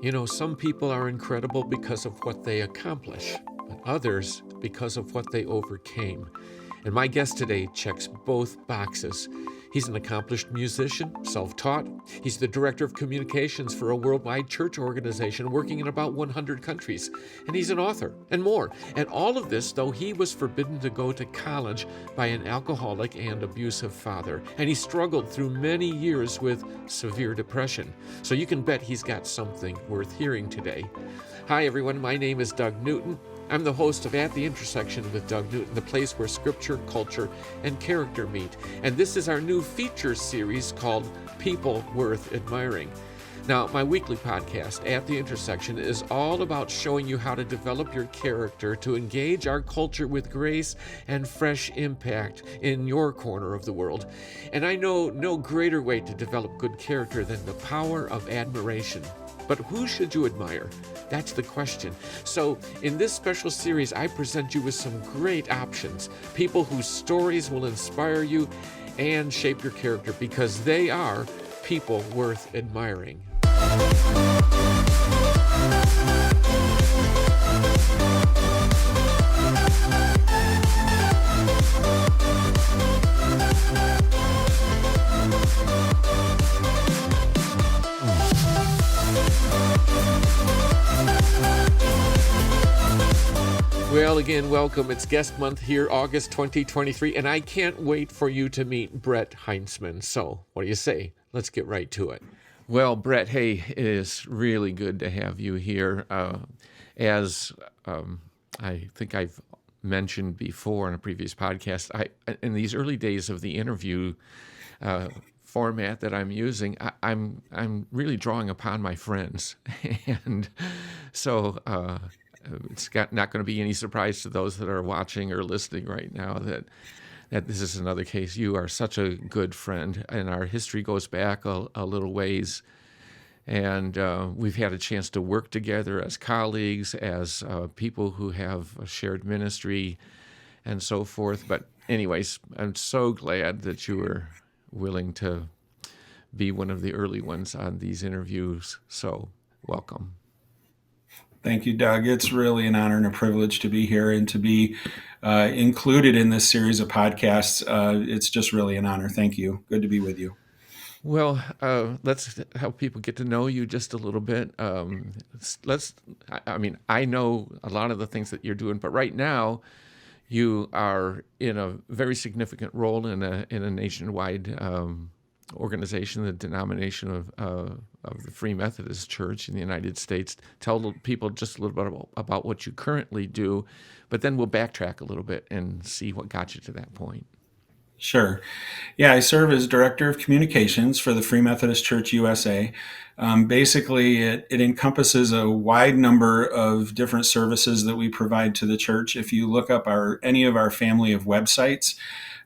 You know, some people are incredible because of what they accomplish, but others because of what they overcame. And my guest today checks both boxes. He's an accomplished musician, self-taught. He's the director of communications for a worldwide church organization working in about 100 countries. And he's an author and more. And all of this, though he was forbidden to go to college by an alcoholic and abusive father. And he struggled through many years with severe depression. So you can bet he's got something worth hearing today. Hi, everyone. My name is Doug Newton. I'm the host of At the Intersection with Doug Newton, the place where scripture, culture, and character meet. And this is our new feature series called People Worth Admiring. Now, my weekly podcast, At the Intersection, is all about showing you how to develop your character to engage our culture with grace and fresh impact in your corner of the world. And I know no greater way to develop good character than the power of admiration. But who should you admire? That's the question. So in this special series, I present you with some great options, people whose stories will inspire you and shape your character because they are people worth admiring. Well, again, welcome. It's guest month here, August 2023, and I can't wait for you to meet Brett Heintzman. So, what do you say? Let's get right to it. Well, Brett, hey, it is really good to have you here. As I think I've mentioned before in a previous podcast, in these early days of the interview format that I'm using, I'm really drawing upon my friends, and so. It's not going to be any surprise to those that are watching or listening right now that this is another case. You are such a good friend, and our history goes back a little ways. And we've had a chance to work together as colleagues, as people who have a shared ministry, and so forth. But anyways, I'm so glad that you were willing to be one of the early ones on these interviews. So welcome. Thank you, Doug. It's really an honor and a privilege to be here and to be included in this series of podcasts. It's just really an honor. Thank you. Good to be with you. Well, let's help people get to know you just a little bit. I know a lot of the things that you're doing, but right now you are in a very significant role in a nationwide organization, the denomination of the Free Methodist Church in the United States. Tell people just a little bit about what you currently do, but then we'll backtrack a little bit and see what got you to that point. Sure. Yeah, I serve as Director of Communications for the Free Methodist Church USA. Basically, it encompasses a wide number of different services that we provide to the church. If you look up any of our family of websites,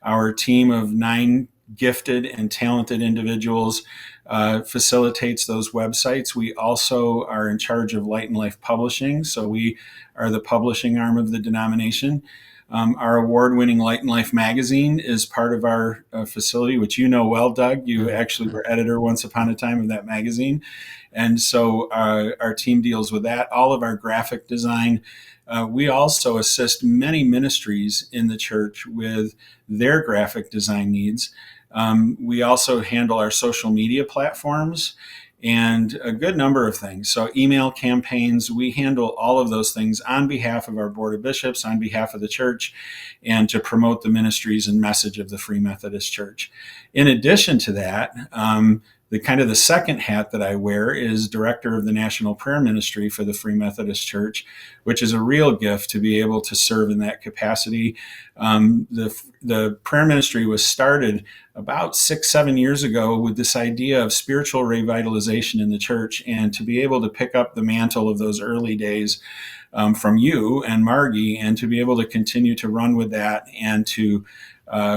our team of 9 gifted and talented individuals facilitates those websites. We also are in charge of Light and Life Publishing, so we are the publishing arm of the denomination. Our award-winning Light and Life magazine is part of our facility, which you know well, Doug. You actually were editor once upon a time of that magazine. And so our team deals with that. All of our graphic design. We also assist many ministries in the church with their graphic design needs. We also handle our social media platforms and a good number of things. So email campaigns, we handle all of those things on behalf of our Board of Bishops, on behalf of the church, and to promote the ministries and message of the Free Methodist Church. In addition to that, the second hat that I wear is Director of the National Prayer Ministry for the Free Methodist Church, which is a real gift to be able to serve in that capacity. The prayer ministry was started about 6-7 years ago with this idea of spiritual revitalization in the church, and to be able to pick up the mantle of those early days from you and Margie, and to be able to continue to run with that and to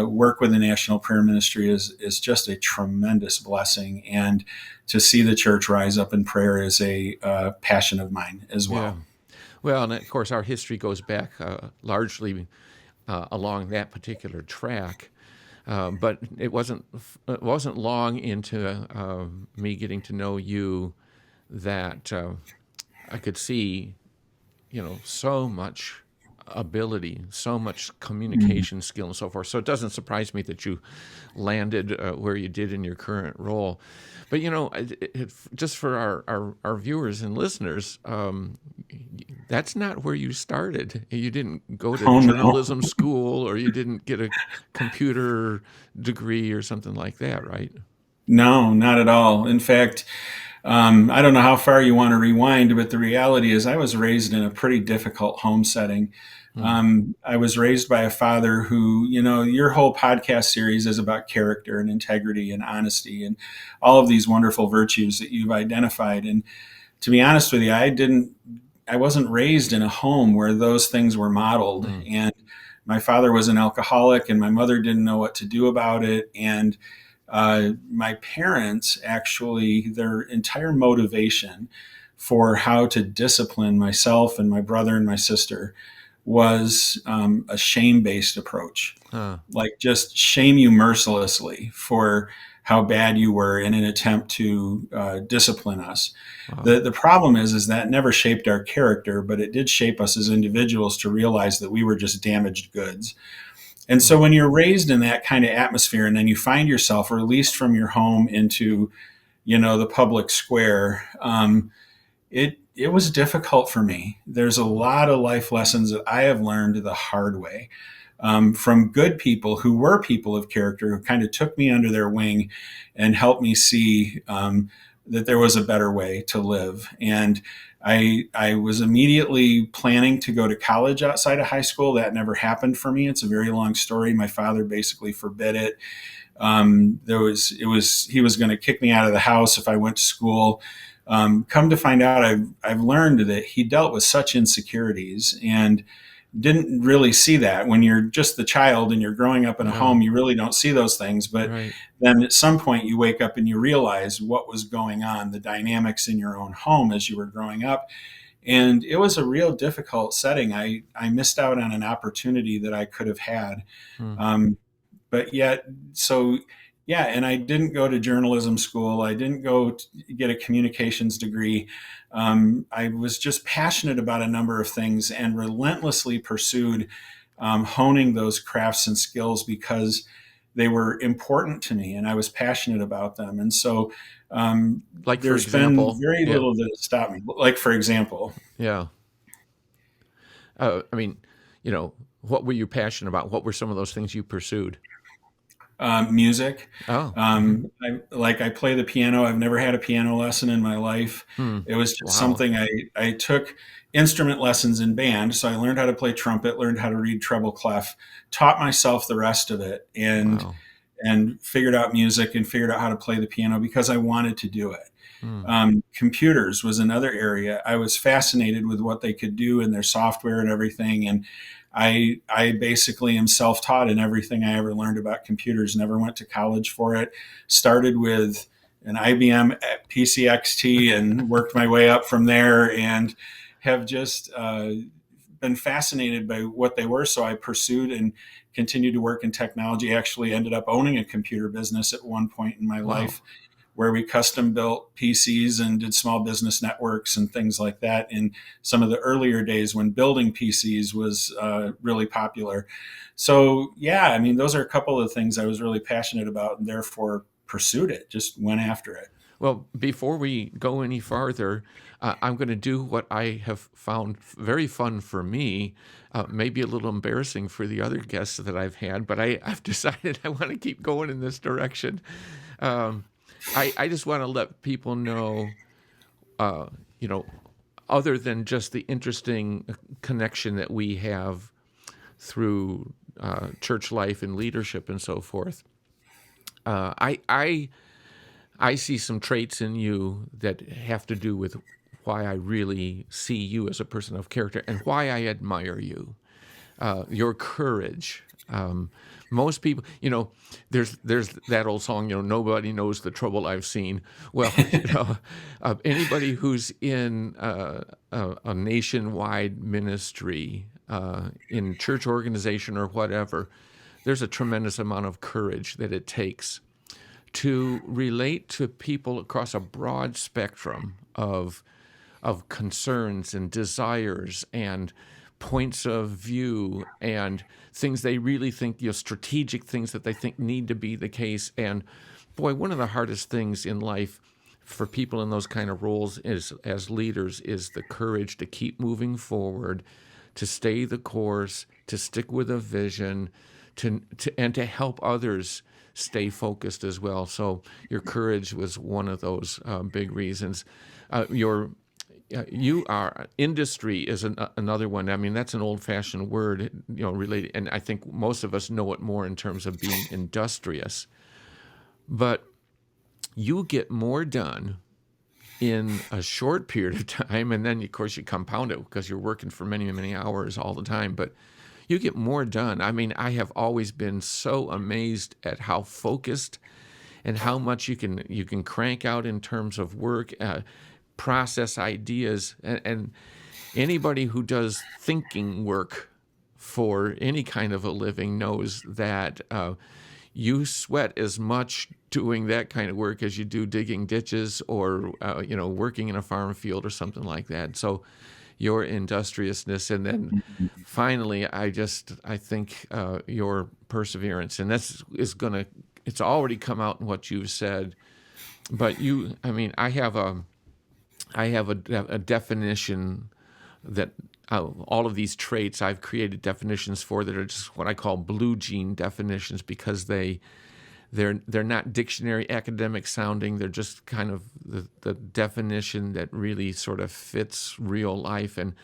work with the National Prayer Ministry is just a tremendous blessing. And to see the church rise up in prayer is a passion of mine as well. Yeah. Well, and of course, our history goes back largely along that particular track. But it wasn't long into me getting to know you that I could see, so much ability, so much Mm. communication skill, and so forth. So it doesn't surprise me that you landed where you did in your current role. But just for our viewers and listeners, that's not where you started. You didn't go to Oh no. journalism school, or you didn't get a computer degree or something like that, right? No, not at all. In fact, I don't know how far you want to rewind, but the reality is I was raised in a pretty difficult home setting. Hmm. I was raised by a father who, your whole podcast series is about character and integrity and honesty and all of these wonderful virtues that you've identified. And to be honest with you, I wasn't raised in a home where those things were modeled. Hmm. And my father was an alcoholic, and my mother didn't know what to do about it. And my parents actually, their entire motivation for how to discipline myself and my brother and my sister was a shame based approach. Huh. Like, just shame you mercilessly for how bad you were in an attempt to discipline us. Wow. The problem is that never shaped our character, but it did shape us as individuals to realize that we were just damaged goods. And Hmm. so when you're raised in that kind of atmosphere and then you find yourself released from your home into, the public square, it was difficult for me. There's a lot of life lessons that I have learned the hard way, from good people who were people of character, who kind of took me under their wing and helped me see that there was a better way to live. And I was immediately planning to go to college outside of high school. That never happened for me. It's a very long story. My father basically forbid it. He was going to kick me out of the house if I went to school. Come to find out, I've learned that he dealt with such insecurities and didn't really see that. When you're just the child and you're growing up in a Yeah. home, you really don't see those things. But Right. then at some point you wake up and you realize what was going on, the dynamics in your own home as you were growing up. And it was a real difficult setting. I missed out on an opportunity that I could have had. Hmm. Um, but yet, so yeah, and I didn't go to journalism school. I didn't go to get a communications degree. I was just passionate about a number of things and relentlessly pursued honing those crafts and skills because they were important to me and I was passionate about them. And so Like, for there's been example, very yeah, little that has stopped me. Like, for example, yeah. I mean, what were you passionate about? What were some of those things you pursued? music. Oh. Hmm. I play the piano. I've never had a piano lesson in my life. Hmm. It was just Wow. something I took instrument lessons in band. So I learned how to play trumpet, learned how to read treble clef, taught myself the rest of it, Wow. and figured out music and figured out how to play the piano because I wanted to do it. Hmm. Computers was another area. I was fascinated with what they could do in their software and everything. And I basically am self-taught in everything I ever learned about computers. Never went to college for it. Started with an IBM PCXT and worked my way up from there, and have just been fascinated by what they were. So I pursued and continued to work in technology. Actually ended up owning a computer business at one point in my Wow. life, where we custom built PCs and did small business networks and things like that in some of the earlier days when building PCs was really popular. So, yeah, I mean, those are a couple of things I was really passionate about and therefore pursued it, just went after it. Well, before we go any farther, I'm going to do what I have found very fun for me, maybe a little embarrassing for the other guests that I've had, but I've decided I want to keep going in this direction. Um, I just want to let people know, uh, you know, other than just the interesting connection that we have through church life and leadership and so forth. Uh, I, I I see some traits in you that have to do with why I really see you as a person of character and why I admire you. Your courage. Most people, there's that old song, nobody knows the trouble I've seen. Well, anybody who's in a nationwide ministry, in church organization or whatever, there's a tremendous amount of courage that it takes to relate to people across a broad spectrum of concerns and desires and points of view and things they really think, strategic things that they think need to be the case. And boy, one of the hardest things in life for people in those kind of roles is, as leaders, is the courage to keep moving forward, to stay the course, to stick with a vision, and to help others stay focused as well. So your courage was one of those big reasons. You are industry is another one. I mean, that's an old-fashioned word, related, and I think most of us know it more in terms of being industrious. But you get more done in a short period of time, and then of course you compound it because you're working for many, many hours all the time. But you get more done. I mean, I have always been so amazed at how focused and how much you can crank out in terms of work. Process ideas, and anybody who does thinking work for any kind of a living knows that you sweat as much doing that kind of work as you do digging ditches or working in a farm field or something like that. So your industriousness, and then finally, I think your perseverance, and it's already come out in what you've said. But I have a definition that all of these traits I've created definitions for that are just what I call blue jean definitions, because they're not dictionary academic sounding. They're just kind of the definition that really sort of fits real life. And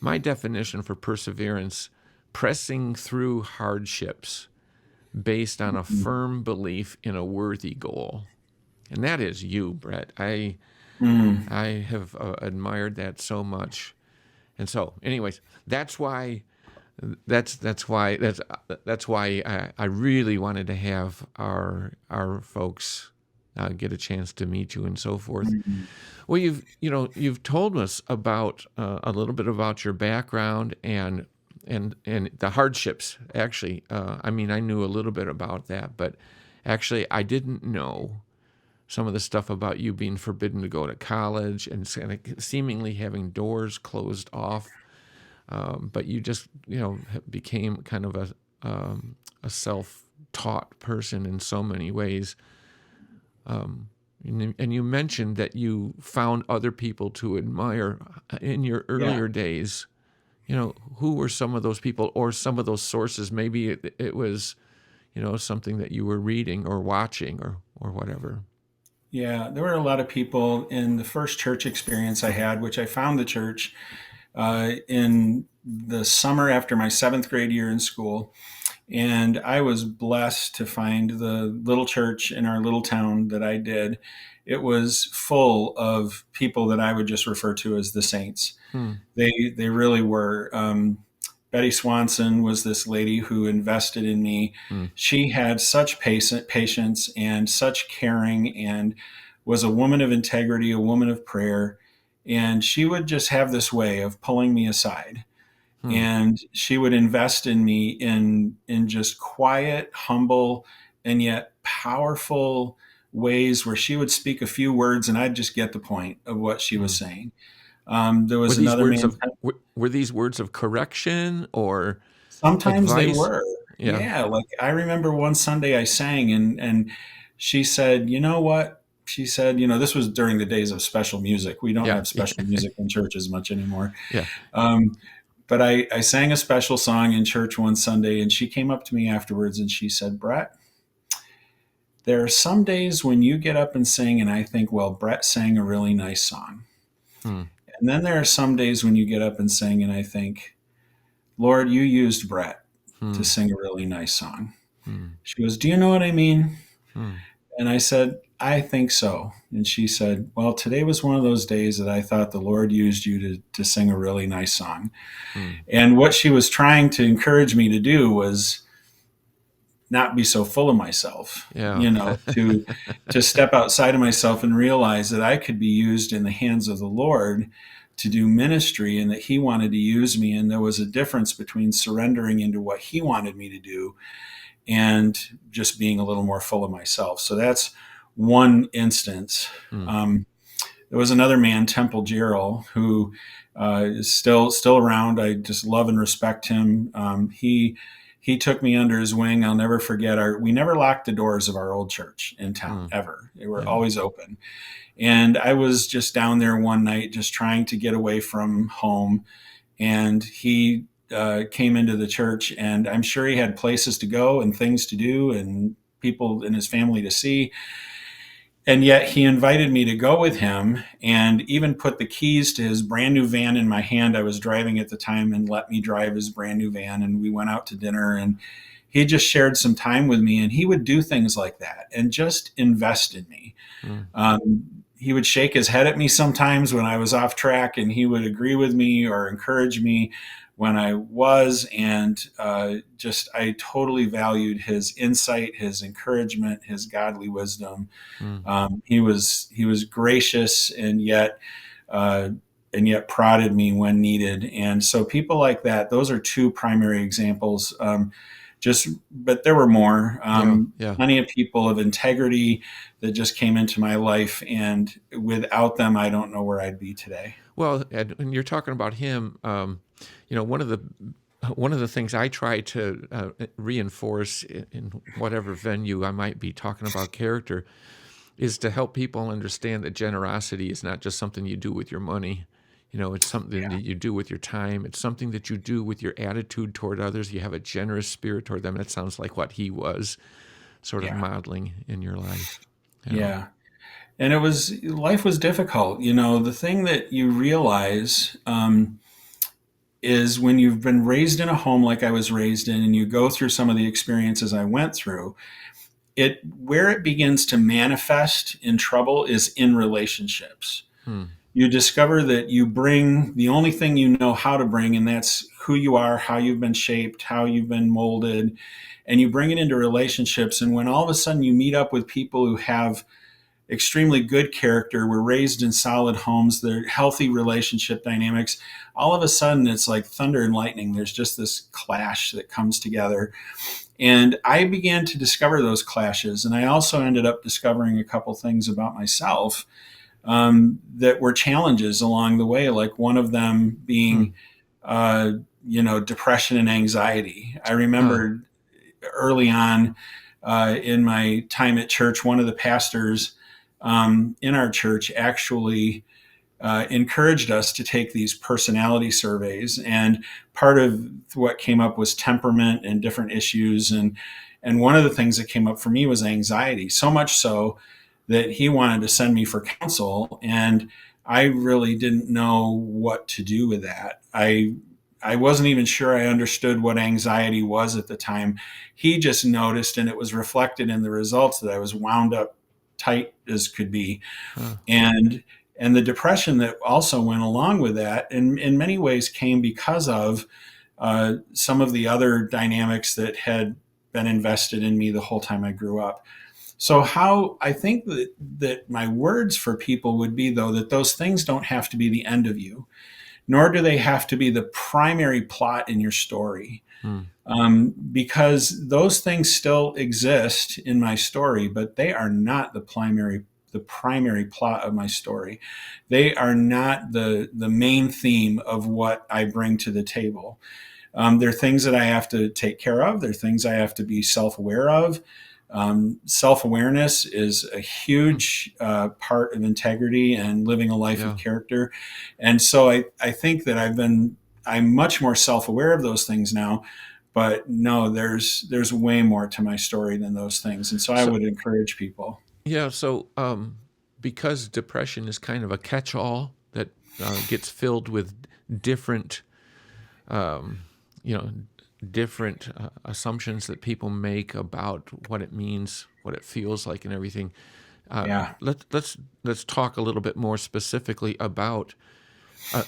my definition for perseverance: pressing through hardships based on a firm belief in a worthy goal. And that is you, Brett. I have admired that so much, and so, anyways, that's why I really wanted to have our folks get a chance to meet you and so forth. Well, you've told us about a little bit about your background and the hardships. Actually, I knew a little bit about that, but actually, I didn't know some of the stuff about you being forbidden to go to college and seemingly having doors closed off. But you just, became kind of a self-taught person in so many ways. And you mentioned that you found other people to admire in your earlier days. Who were some of those people or some of those sources? Maybe it was, something that you were reading or watching or whatever. Yeah, there were a lot of people in the first church experience I had, which I found the church in the summer after my 7th grade year in school. And I was blessed to find the little church in our little town that I did. It was full of people that I would just refer to as the saints. They really were. Betty Swanson was this lady who invested in me. She had such patience and such caring, and was a woman of integrity, a woman of prayer. And she would just have this way of pulling me aside. And she would invest in me in just quiet, humble, and yet powerful ways where she would speak a few words and I'd just get the point of what she was saying. There was another man. Were these words of correction or Sometimes they advice? were. Yeah. Like I remember one Sunday I sang and she said, "You know what?" She said, this was during the days of special music. We don't have special music in church as much anymore. Yeah. But I sang a special song in church one Sunday, and she came up to me afterwards and she said, "Brett, there are some days when you get up and sing and I think, well, Brett sang a really nice song. And then there are some days when you get up and sing and I think, Lord, you used Brett to sing a really nice song." She goes, "Do you know what I mean?" And I said, "I think so." And she said, "Well, today was one of those days that I thought the Lord used you to sing a really nice song." And what she was trying to encourage me to do was not be so full of myself, to step outside of myself and realize that I could be used in the hands of the Lord to do ministry, and that he wanted to use me. And there was a difference between surrendering into what he wanted me to do and just being a little more full of myself. So that's one instance. Mm. There was another man, Temple Gerald, who is still around. I just love and respect him. He took me under his wing. I'll never forget we never locked the doors of our old church in town, Mm. ever. They were Yeah. always open. And I was just down there one night, just trying to get away from home. And he came into the church, and I'm sure he had places to go and things to do and people in his family to see. And yet he invited me to go with him and even put the keys to his brand new van in my hand. I was driving at the time, and let me drive his brand new van. And we went out to dinner, and he just shared some time with me. And he would do things like that and just invest in me. Mm. He would shake his head at me sometimes when I was off track, and he would agree with me or encourage me when I was. And I totally valued his insight, his encouragement, his godly wisdom. Mm. He was gracious, uh, and yet prodded me when needed. And so people like that, those are two primary examples. But there were more. Yeah. Plenty of people of integrity that just came into my life, and without them, I don't know where I'd be today. Well, and you're talking about him. One of the things I try to reinforce in whatever venue I might be talking about character is to help people understand that generosity is not just something you do with your money. It's something that you do with your time. It's something that you do with your attitude toward others. You have a generous spirit toward them. That sounds like what he was sort of Yeah. modeling in your life. Yeah. And life was difficult. The thing that you realize is when you've been raised in a home like I was raised in, and you go through some of the experiences I went through, where it begins to manifest in trouble is in relationships. Hmm. You discover that you bring the only thing you know how to bring, and that's who you are, how you've been shaped, how you've been molded, and you bring it into relationships. And when all of a sudden you meet up with people who have extremely good character, were raised in solid homes, they're healthy relationship dynamics, all of a sudden it's like thunder and lightning. There's just this clash that comes together. And I began to discover those clashes. And I also ended up discovering a couple things about myself that were challenges along the way, like one of them being, depression and anxiety. I remember early on in my time at church, one of the pastors in our church actually encouraged us to take these personality surveys. And part of what came up was temperament and different issues. And one of the things that came up for me was anxiety, so much so that he wanted to send me for counsel. And I really didn't know what to do with that. I wasn't even sure I understood what anxiety was at the time. He just noticed, and it was reflected in the results, that I was wound up tight as could be. And the depression that also went along with that, in many ways, came because of some of the other dynamics that had been invested in me the whole time I grew up. So how I think that my words for people would be, though, that those things don't have to be the end of you, nor do they have to be the primary plot in your story. Because those things still exist in my story, but they are not the primary plot of my story. They are not the main theme of what I bring to the table. They're things that I have to take care of. They're things I have to be self-aware of. Self-awareness is a huge part of integrity and living a life of character. And so I think that I'm much more self-aware of those things now, but no, there's way more to my story than those things. And so I would encourage people. Yeah. So because depression is kind of a catch-all that gets filled with different, different assumptions that people make about what it means, what it feels like, and everything. Let's talk a little bit more specifically about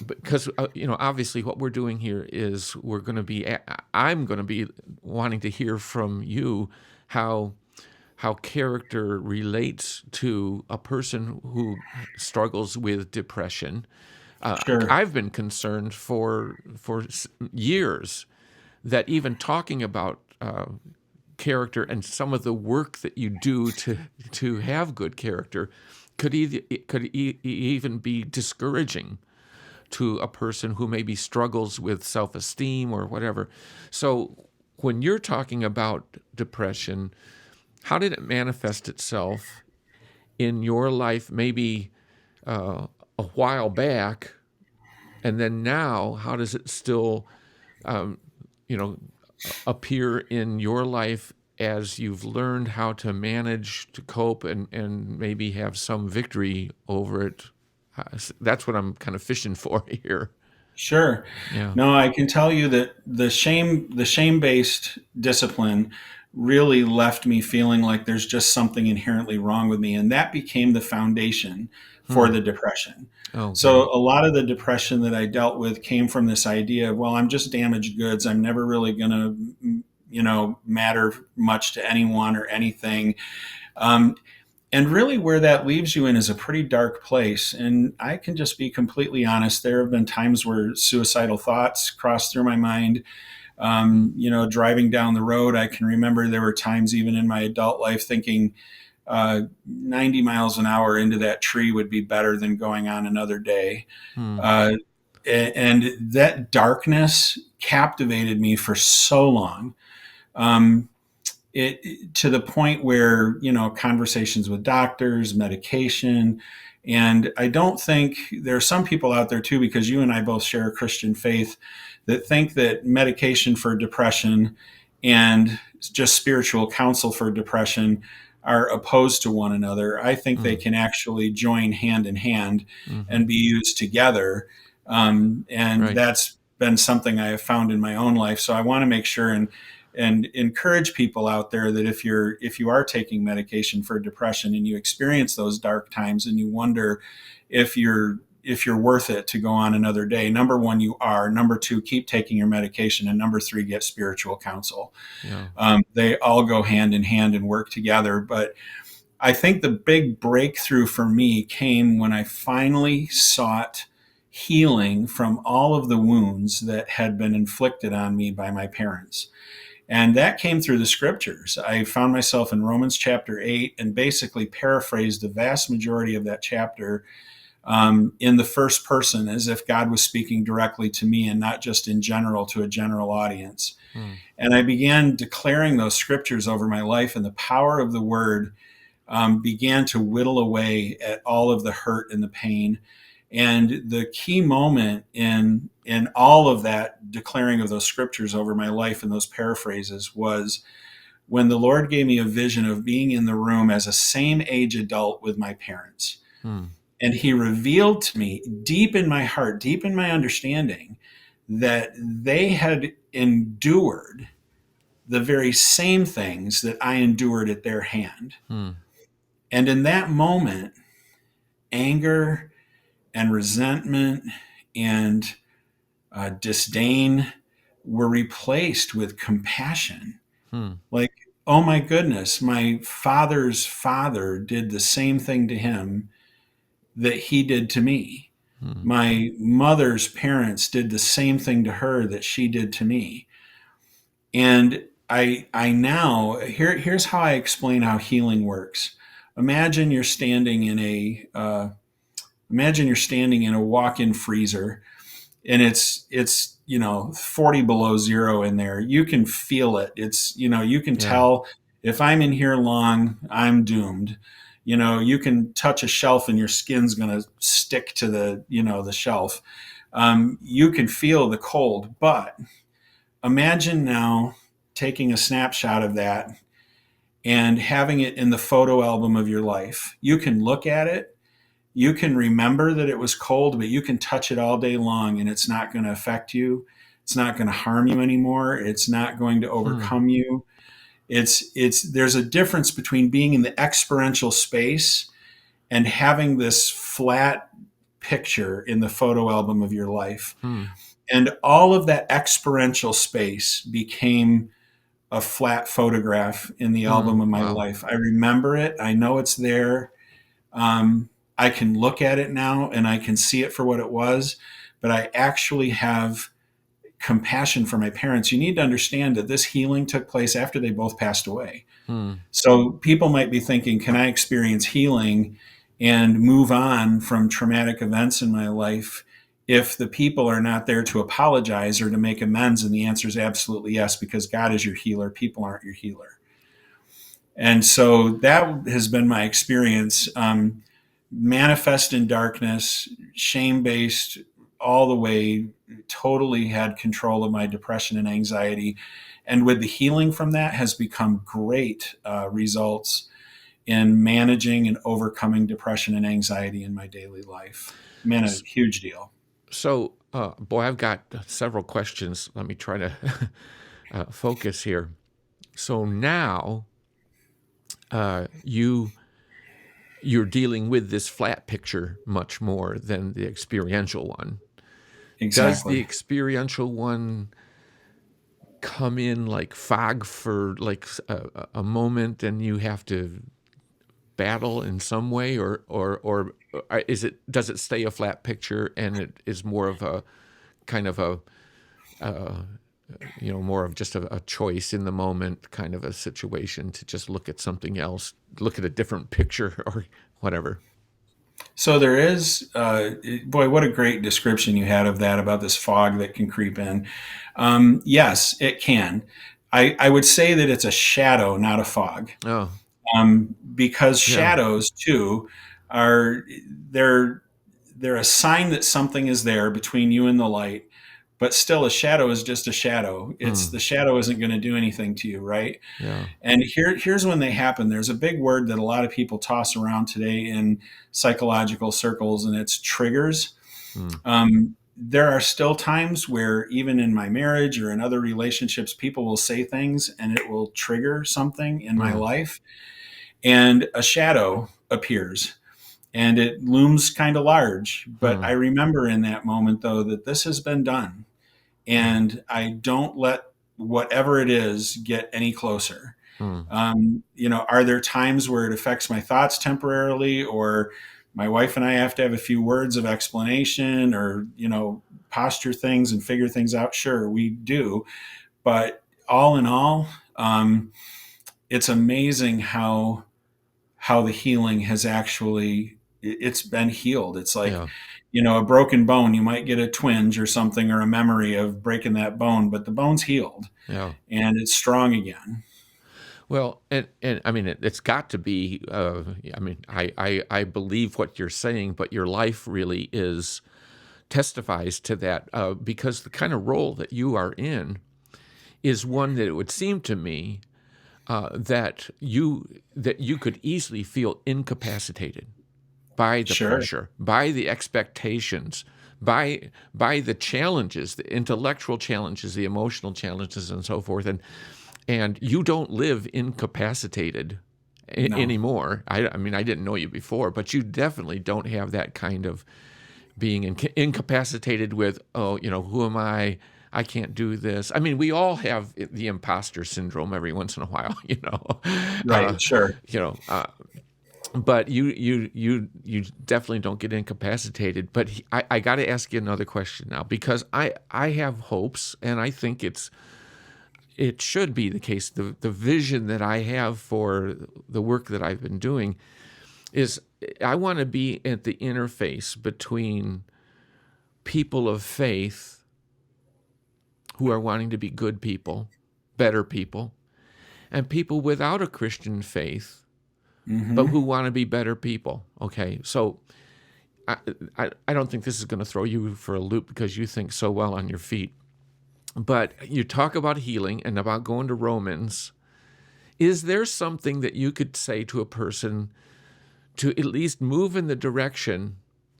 because obviously what we're doing here is I'm going to be wanting to hear from you how character relates to a person who struggles with depression. Sure. I've been concerned for years that even talking about character and some of the work that you do to have good character could even be discouraging to a person who maybe struggles with self-esteem or whatever. So when you're talking about depression, how did it manifest itself in your life maybe a while back, and then now how does it still you know appear in your life as you've learned how to manage to cope and maybe have some victory over it? That's what I'm kind of fishing for here. Sure. Yeah. No, I can tell you that the shame-based discipline really left me feeling like there's just something inherently wrong with me, and that became the foundation for Hmm. the depression. Okay. So a lot of the depression that I dealt with came from this idea of, well, I'm just damaged goods. I'm never really going to, matter much to anyone or anything. Um, and really, where that leaves you in is a pretty dark place. And I can just be completely honest. There have been times where suicidal thoughts crossed through my mind. Hmm. Driving down the road, I can remember there were times even in my adult life thinking 90 miles an hour into that tree would be better than going on another day. Hmm. Uh, and that darkness captivated me for so long. Um, to the point where conversations with doctors, medication, and I don't think there are some people out there too, because you and I both share a Christian faith, that think that medication for depression and just spiritual counsel for depression are opposed to one another. I think they Hmm. can actually join hand in hand Hmm. and be used together. And Right. that's been something I have found in my own life. So I want to make sure and encourage people out there that if you are taking medication for depression and you experience those dark times and you wonder if you're worth it to go on another day, number one, you are. Number two, keep taking your medication. And number three, get spiritual counsel. Yeah. They all go hand in hand and work together. But I think the big breakthrough for me came when I finally sought healing from all of the wounds that had been inflicted on me by my parents. And that came through the scriptures. I found myself in Romans chapter 8 and basically paraphrased the vast majority of that chapter in the first person, as if God was speaking directly to me and not just in general to a general audience. Hmm. And I began declaring those scriptures over my life, and the power of the word began to whittle away at all of the hurt and the pain. And the key moment in all of that declaring of those scriptures over my life and those paraphrases was when the Lord gave me a vision of being in the room as a same age adult with my parents. Hmm. And he revealed to me deep in my heart, deep in my understanding, that they had endured the very same things that I endured at their hand. Hmm. And in that moment, anger and resentment and disdain were replaced with compassion. Hmm. Like, oh my goodness, my father's father did the same thing to him that he did to me. Hmm. My mother's parents did the same thing to her that she did to me. And I now, here's how I explain how healing works. Imagine you're standing in a walk-in freezer, and it's 40 below zero in there. You can feel it. It's you can Yeah. tell if I'm in here long, I'm doomed. You can touch a shelf and your skin's going to stick to the shelf. You can feel the cold. But imagine now taking a snapshot of that and having it in the photo album of your life. You can look at it, you can remember that it was cold, but you can touch it all day long and it's not going to affect you. It's not going to harm you anymore. It's not going to Hmm. overcome you. There's a difference between being in the experiential space and having this flat picture in the photo album of your life. Hmm. And all of that experiential space became a flat photograph in the Hmm. album of my Wow. life. I remember it. I know it's there. I can look at it now and I can see it for what it was, but I actually have compassion for my parents, you need to understand that this healing took place after they both passed away. Hmm. So people might be thinking, can I experience healing and move on from traumatic events in my life if the people are not there to apologize or to make amends? And the answer is absolutely yes, because God is your healer. People aren't your healer. And so that has been my experience. Manifest in darkness, shame based, all the way, totally had control of my depression and anxiety. And with the healing from that has become great results in managing and overcoming depression and anxiety in my daily life. Man, a huge deal. So, boy, I've got several questions. Let me try to focus here. So now you're dealing with this flat picture much more than the experiential one. Does the Exactly. experiential one come in like fog for like a moment, and you have to battle in some way, or is it, does it stay a flat picture and it is more of a kind of a more of just a choice in the moment kind of a situation to just look at something else, look at a different picture or whatever? So there is, boy, what a great description you had of that, about this fog that can creep in. Yes, it can. I would say that it's a shadow, not a fog, Oh, because yeah. shadows too are they're they're a sign that something is there between you and the light. But still, a shadow is just a shadow. It's Hmm. the shadow isn't going to do anything to you, right? Yeah. And here's when they happen. There's a big word that a lot of people toss around today in psychological circles, and it's triggers. Hmm. There are still times where, even in my marriage or in other relationships, people will say things and it will trigger something in my Hmm. life, and a shadow appears and it looms kind of large. But I Hmm. remember in that moment, though, that this has been done, Hmm. and I don't let whatever it is get any closer. Hmm. Are there times where it affects my thoughts temporarily, or my wife and I have to have a few words of explanation, or, posture things and figure things out? Sure, we do. But all in all, it's amazing how the healing has actually, it's been healed. It's like, Yeah. a broken bone, you might get a twinge or something, or a memory of breaking that bone, but the bone's healed Yeah. and it's strong again. Well, and I mean, it's got to be. I mean, I believe what you're saying, but your life really testifies to that, because the kind of role that you are in is one that it would seem to me that you could easily feel incapacitated by the Sure. pressure, by the expectations, by the challenges, the intellectual challenges, the emotional challenges, and so forth, and you don't live incapacitated No. anymore. I mean, I didn't know you before, but you definitely don't have that kind of being incapacitated with, oh, who am I? I can't do this. I mean, we all have the imposter syndrome every once in a while, uh, Right. Sure. you know, uh, but you definitely don't get incapacitated. But I got to ask you another question now, because I have hopes, and I think it should be the case. The vision that I have for the work that I've been doing is I want to be at the interface between people of faith who are wanting to be good people, better people, and people without a Christian faith, but who Hmm. want to be better people. Okay, so I don't think this is going to throw you for a loop because you think so well on your feet. But you talk about healing and about going to Romans. Is there something that you could say to a person to at least move in the direction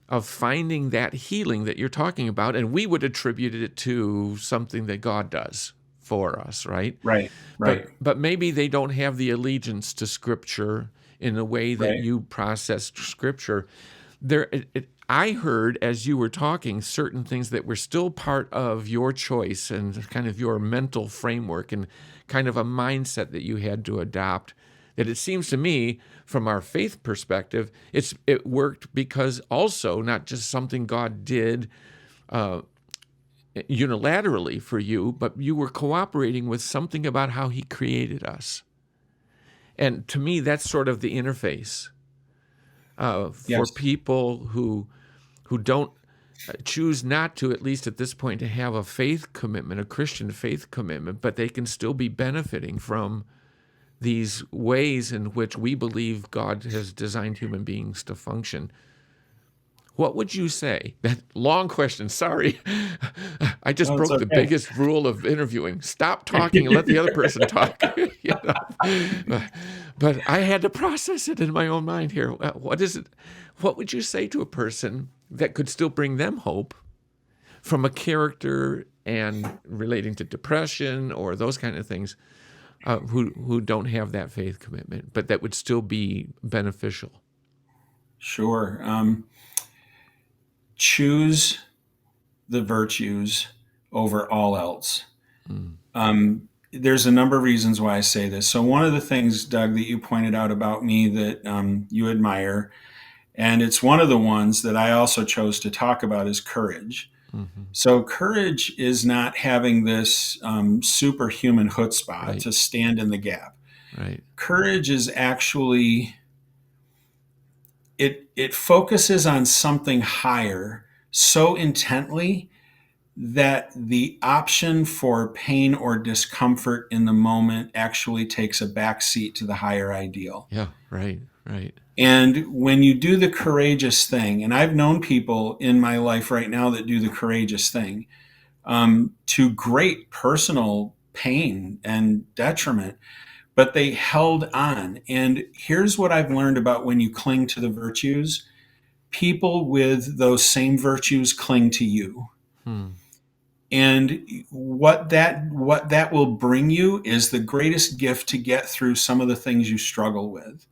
of finding that healing that you're talking about? And we would attribute it to something that God does for us, right? Right. But Right. but maybe they don't have the allegiance to Scripture in the way that Right. you process Scripture. I heard as you were talking certain things that were still part of your choice and kind of your mental framework and kind of a mindset that you had to adopt. That it seems to me, from our faith perspective, it worked because also not just something God did unilaterally for you, but you were cooperating with something about how he created us. And to me, that's sort of the interface for Yes. people who don't choose not to, at least at this point, to have a faith commitment, a Christian faith commitment, but they can still be benefiting from these ways in which we believe God has designed human beings to function. What would you say? That long question, sorry. I just No, it's broke the okay. biggest rule of interviewing. Stop talking and let the other person talk. You know? But I had to process it in my own mind here. What is it? What would you say to a person that could still bring them hope from a character and relating to depression or those kind of things, who don't have that faith commitment, but that would still be beneficial? Sure. Choose the virtues over all else. There's a number of reasons why I say this. So, one of the things, Doug, that you pointed out about me that you admire, and it's one of the ones that I also chose to talk about, is courage. Mm-hmm. So, courage is not having this superhuman chutzpah Right, to stand in the gap. right. Courage is actually, it focuses on something higher so intently that the option for pain or discomfort in the moment actually takes a backseat to the higher ideal. Yeah, right, right. And when you do the courageous thing, and I've known people in my life right now that do the courageous thing, to great personal pain and detriment, but they held on. And here's what I've learned about when you cling to the virtues: people with those same virtues cling to you. Hmm. And what that will bring you is the greatest gift to get through some of the things you struggle with.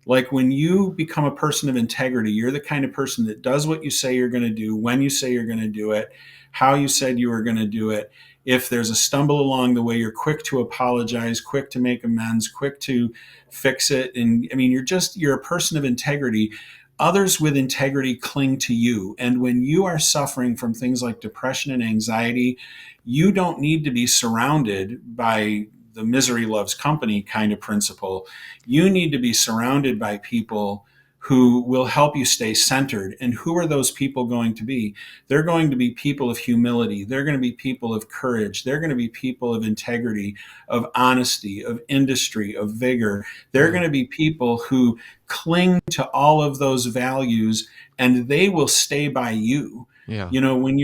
Like when you become a person of integrity, you're the kind of person that does what you say you're going to do, when you say you're going to do it, how you said you were going to do it. If there's a stumble along the way, you're quick to apologize, quick to make amends, quick to fix it. And I mean, you're a person of integrity. Others with integrity cling to you. And when you are suffering from things like depression and anxiety, you don't need to be surrounded by the misery loves company kind of principle. You need to be surrounded by people who will help you stay centered. And who are those people going to be? They're going to be people of humility. They're going to be people of courage. They're going to be people of integrity, of honesty, of industry, of vigor. They're Yeah, going to be people who cling to all of those values, and they will stay by you. yeah, You know, when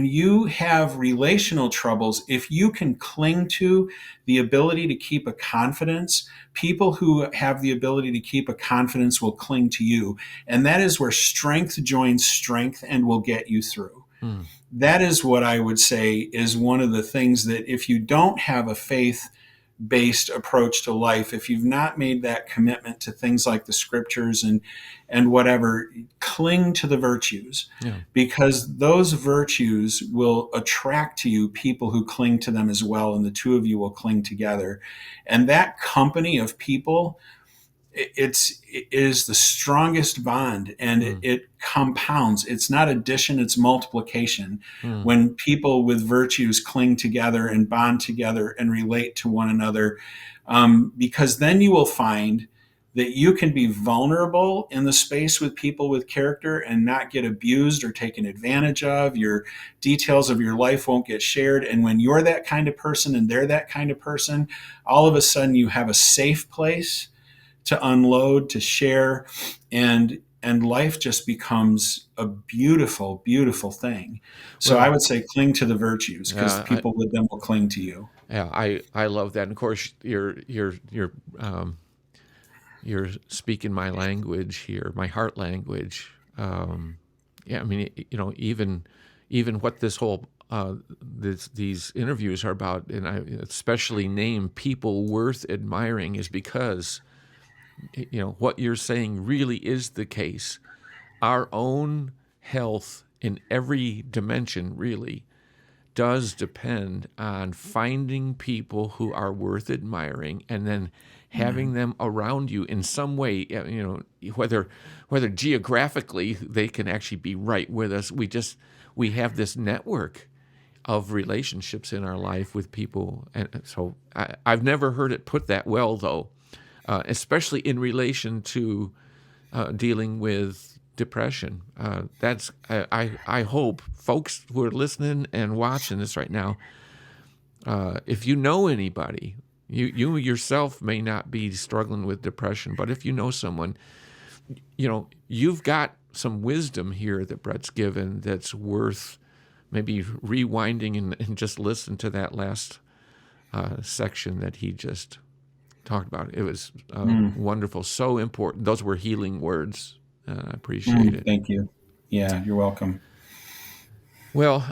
you have relational troubles, if you can cling to the ability to keep a confidence, people who have the ability to keep a confidence will cling to you. And that is where strength joins strength and will get you through. hmm. That is what I would say is one of the things that if you don't have a faith based approach to life, if you've not made that commitment to things like the scriptures and whatever, cling to the virtues, Yeah, because those virtues will attract to you people who cling to them as well, and the two of you will cling together. And that company of people, it is the strongest bond, and it, hmm. it compounds. It's not addition, it's multiplication. Hmm. When people with virtues cling together and bond together and relate to one another, because then you will find that you can be vulnerable in the space with people with character and not get abused or taken advantage of. Your details of your life won't get shared. And when you're that kind of person and they're that kind of person, all of a sudden you have a safe place to unload, to share, and life just becomes a beautiful, beautiful thing. So I Well, would say cling to the virtues, because yeah, people with them will cling to you. I love that. And of course, you're speaking my language here, my heart language. Yeah, I mean, even what this whole these interviews are about, and I especially name people worth admiring, is because what you're saying really is the case. Our own health in every dimension really does depend on finding people who are worth admiring and then having Amen. them around you in some way, whether geographically they can actually be right with us. We have this network of relationships in our life with people. And so I've never heard it put that well, though, especially in relation to dealing with depression. I hope folks who are listening and watching this right now, if you know anybody, you yourself may not be struggling with depression, but if you know someone, you've got some wisdom here that Brett's given that's worth maybe rewinding and just listen to that last section that he just talked about. It was wonderful, so important. Those were healing words. I appreciate it. Thank you. Yeah, you're welcome. Well,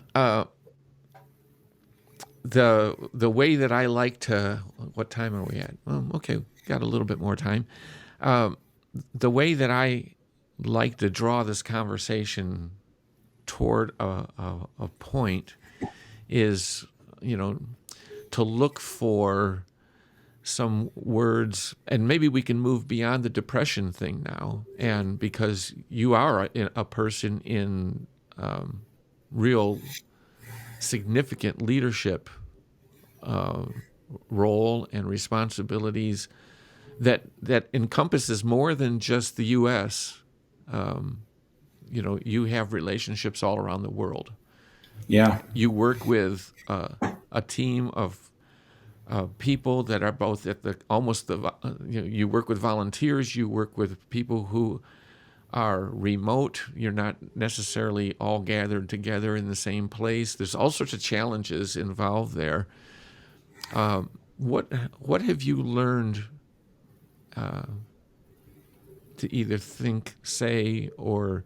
the way that I like to, what time are we at? Okay, got a little bit more time. The way that I like to draw this conversation toward a point is, to look for some words, and maybe we can move beyond the depression thing now. And because you are a person in real significant leadership role and responsibilities that encompasses more than just the U.S. You have relationships all around the world. Yeah. You work with a team of people that are both at you work with volunteers, you work with people who are remote. You're not necessarily all gathered together in the same place. There's all sorts of challenges involved there. What have you learned to either think, say, or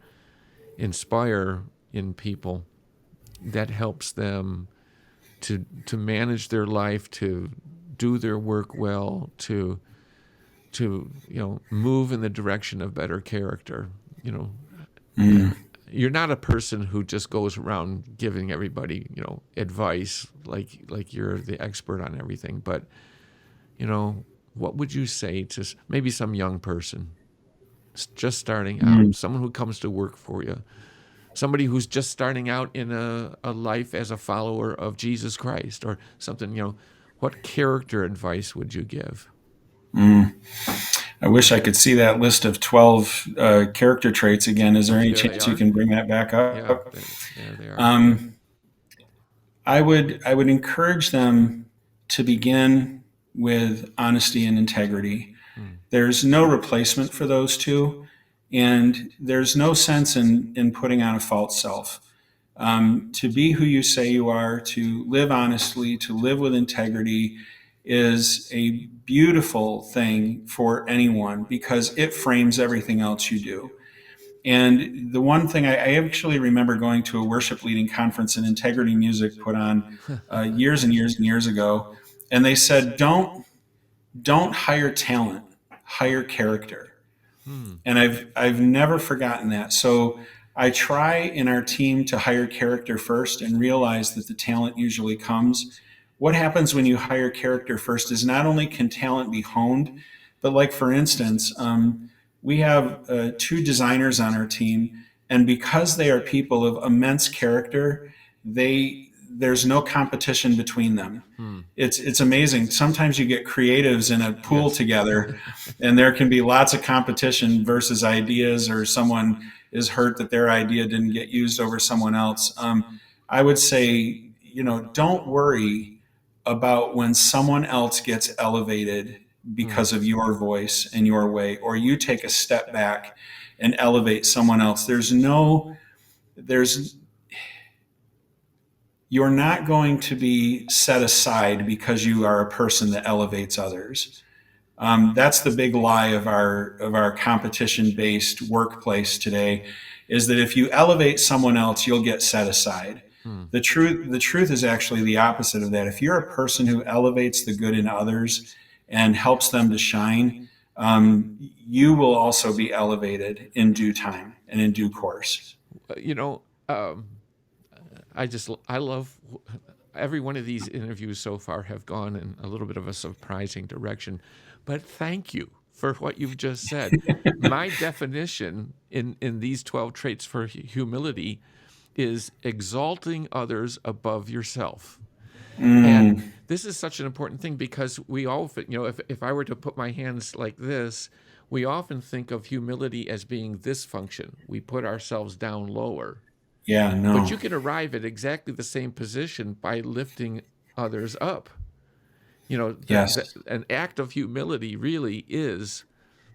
inspire in people that helps them to manage their life, to do their work well, to move in the direction of better character? You're not a person who just goes around giving everybody advice like you're the expert on everything, but what would you say to maybe some young person just starting out, someone who comes to work for you, somebody who's just starting out in a life as a follower of Jesus Christ or something? What character advice would you give? I wish I could see that list of 12 character traits again. Is there any chance you can bring that back up? Yeah, they are. I would encourage them to begin with honesty and integrity. There's no replacement for those two, and there's no sense in putting on a false self. To be who you say you are, to live honestly, to live with integrity is a beautiful thing for anyone because it frames everything else you do. And the one thing I actually remember going to a worship leading conference in integrity music put on years and years and years ago, and they said, don't hire talent, hire character. And I've never forgotten that. So I try in our team to hire character first and realize that the talent usually comes. What happens when you hire character first is not only can talent be honed, but like for instance, we have 2 designers on our team, and because they are people of immense character, there's no competition between them. It's amazing. Sometimes you get creatives in a pool together, and there can be lots of competition versus ideas, or someone is hurt that their idea didn't get used over someone else. I would say, don't worry about when someone else gets elevated because of your voice and your way, or you take a step back and elevate someone else. You're not going to be set aside because you are a person that elevates others. That's the big lie of our competition-based workplace today, is that if you elevate someone else, you'll get set aside. The truth is actually the opposite of that. If you're a person who elevates the good in others and helps them to shine, you will also be elevated in due time and in due course. I love every one of these interviews so far have gone in a little bit of a surprising direction, but thank you for what you've just said. My definition in these 12 traits for humility is exalting others above yourself. And Mm, this is such an important thing because we often, if I were to put my hands like this, we often think of humility as being this function. We put ourselves down lower. yeah, But no. you can arrive at exactly the same position by lifting others up. Yes. An act of humility really is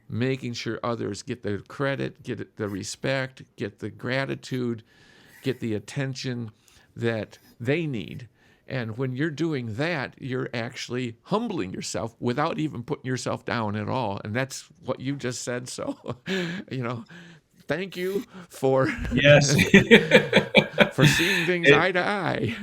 making sure others get the credit, get the respect, get the gratitude, get the attention that they need. And when you're doing that, you're actually humbling yourself without even putting yourself down at all. And that's what you just said. So, thank you for Yes. for seeing things It eye to eye.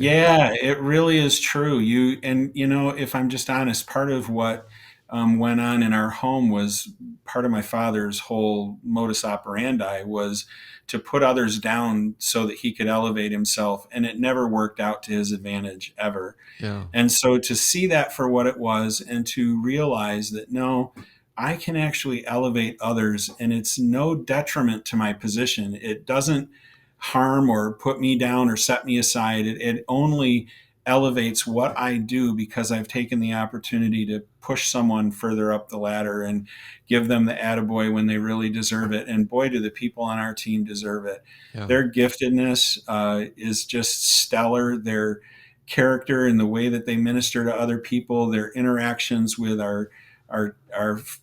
Yeah, it really is true. If I'm just honest, part of what went on in our home was part of my father's whole modus operandi was to put others down so that he could elevate himself, and it never worked out to his advantage ever. Yeah, And so to see that for what it was and to realize that no, I can actually elevate others and it's no detriment to my position. It doesn't harm or put me down or set me aside. It only elevates what I do because I've taken the opportunity to push someone further up the ladder and give them the attaboy when they really deserve it. And boy, do the people on our team deserve it. yeah, Their giftedness is just stellar. Their character and the way that they minister to other people, their interactions with our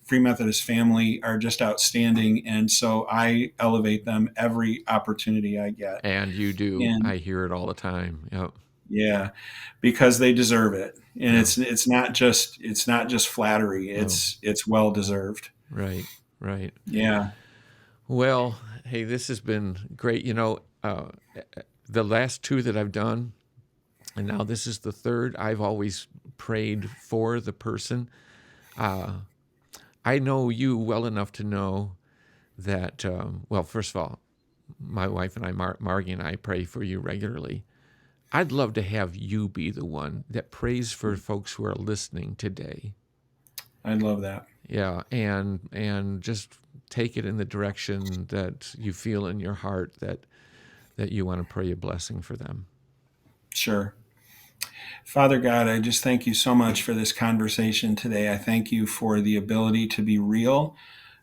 Free Methodist family are just outstanding. And so I elevate them every opportunity I get. and you do. And I hear it all the time. Yep. yeah, because they deserve it. And Yeah. it's not just flattery. No. It's well deserved. Right. Right. Yeah. Well, hey, this has been great. The last two that I've done, and now this is the third, I've always prayed for the person. I know you well enough to know that, well, first of all, my wife and I, Margie and I, pray for you regularly. I'd love to have you be the one that prays for folks who are listening today. I love that. Yeah, and just take it in the direction that you feel in your heart that you want to pray a blessing for them. Sure. Father God, I just thank you so much for this conversation today. I thank you for the ability to be real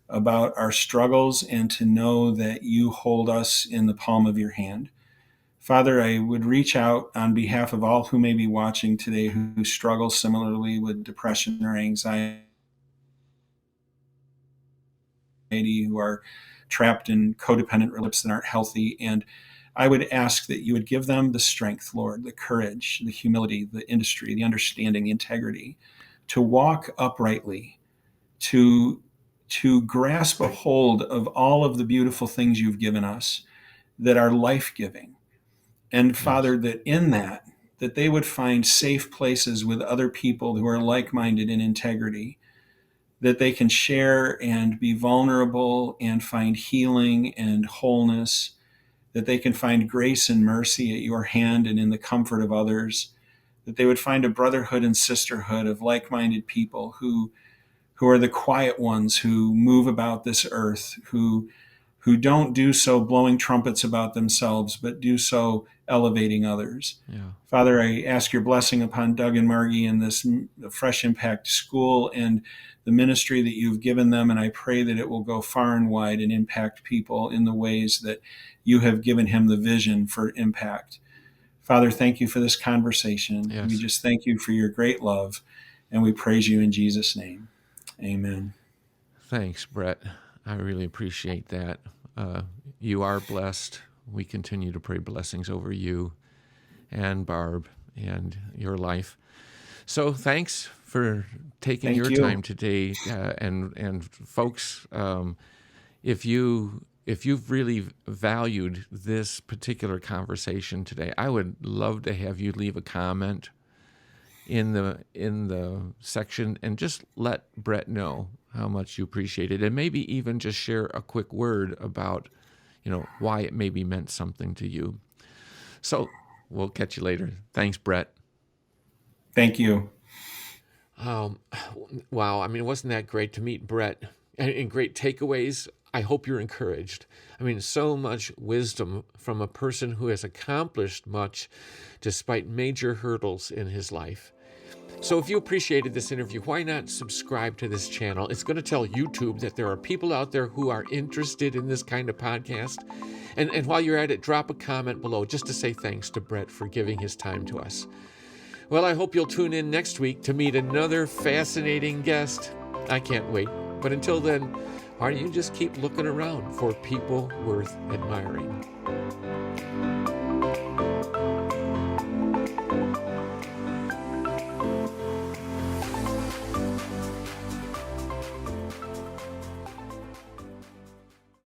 about our struggles and to know that you hold us in the palm of your hand. Father, I would reach out on behalf of all who may be watching today who struggle similarly with depression or anxiety, who are trapped in codependent relationships that aren't healthy. And I would ask that you would give them the strength, Lord, the courage, the humility, the industry, the understanding, the integrity to walk uprightly, to grasp a hold of all of the beautiful things you've given us that are life-giving. And Yes. Father, that in that they would find safe places with other people who are like-minded in integrity, that they can share and be vulnerable and find healing and wholeness, that they can find grace and mercy at your hand and in the comfort of others, that they would find a brotherhood and sisterhood of like-minded people who are the quiet ones who move about this earth, who don't do so blowing trumpets about themselves, but do so elevating others. Yeah. Father, I ask your blessing upon Doug and Margie in this Fresh Impact School and the ministry that you've given them, and I pray that it will go far and wide and impact people in the ways that you have given him the vision for impact. Father, thank you for this conversation. We Yes. just thank you for your great love, and we praise you in Jesus' name. Amen. Thanks, Brett. I really appreciate that. You are blessed. We continue to pray blessings over you and Barb and your life. So thanks for taking Thank your you. time today, and folks, if you've really valued this particular conversation today, I would love to have you leave a comment in the section and just let Brett know how much you appreciate it, and maybe even just share a quick word about why it maybe meant something to you. So we'll catch you later. Thanks, Brett. Thank you. Wow, I mean, wasn't that great to meet Brett? and great takeaways. I hope you're encouraged. I mean, so much wisdom from a person who has accomplished much despite major hurdles in his life. So if you appreciated this interview, why not subscribe to this channel? It's going to tell YouTube that there are people out there who are interested in this kind of podcast. And while you're at it, drop a comment below just to say thanks to Brett for giving his time to us. Well, I hope you'll tune in next week to meet another fascinating guest. I can't wait. But until then, why don't you just keep looking around for people worth admiring?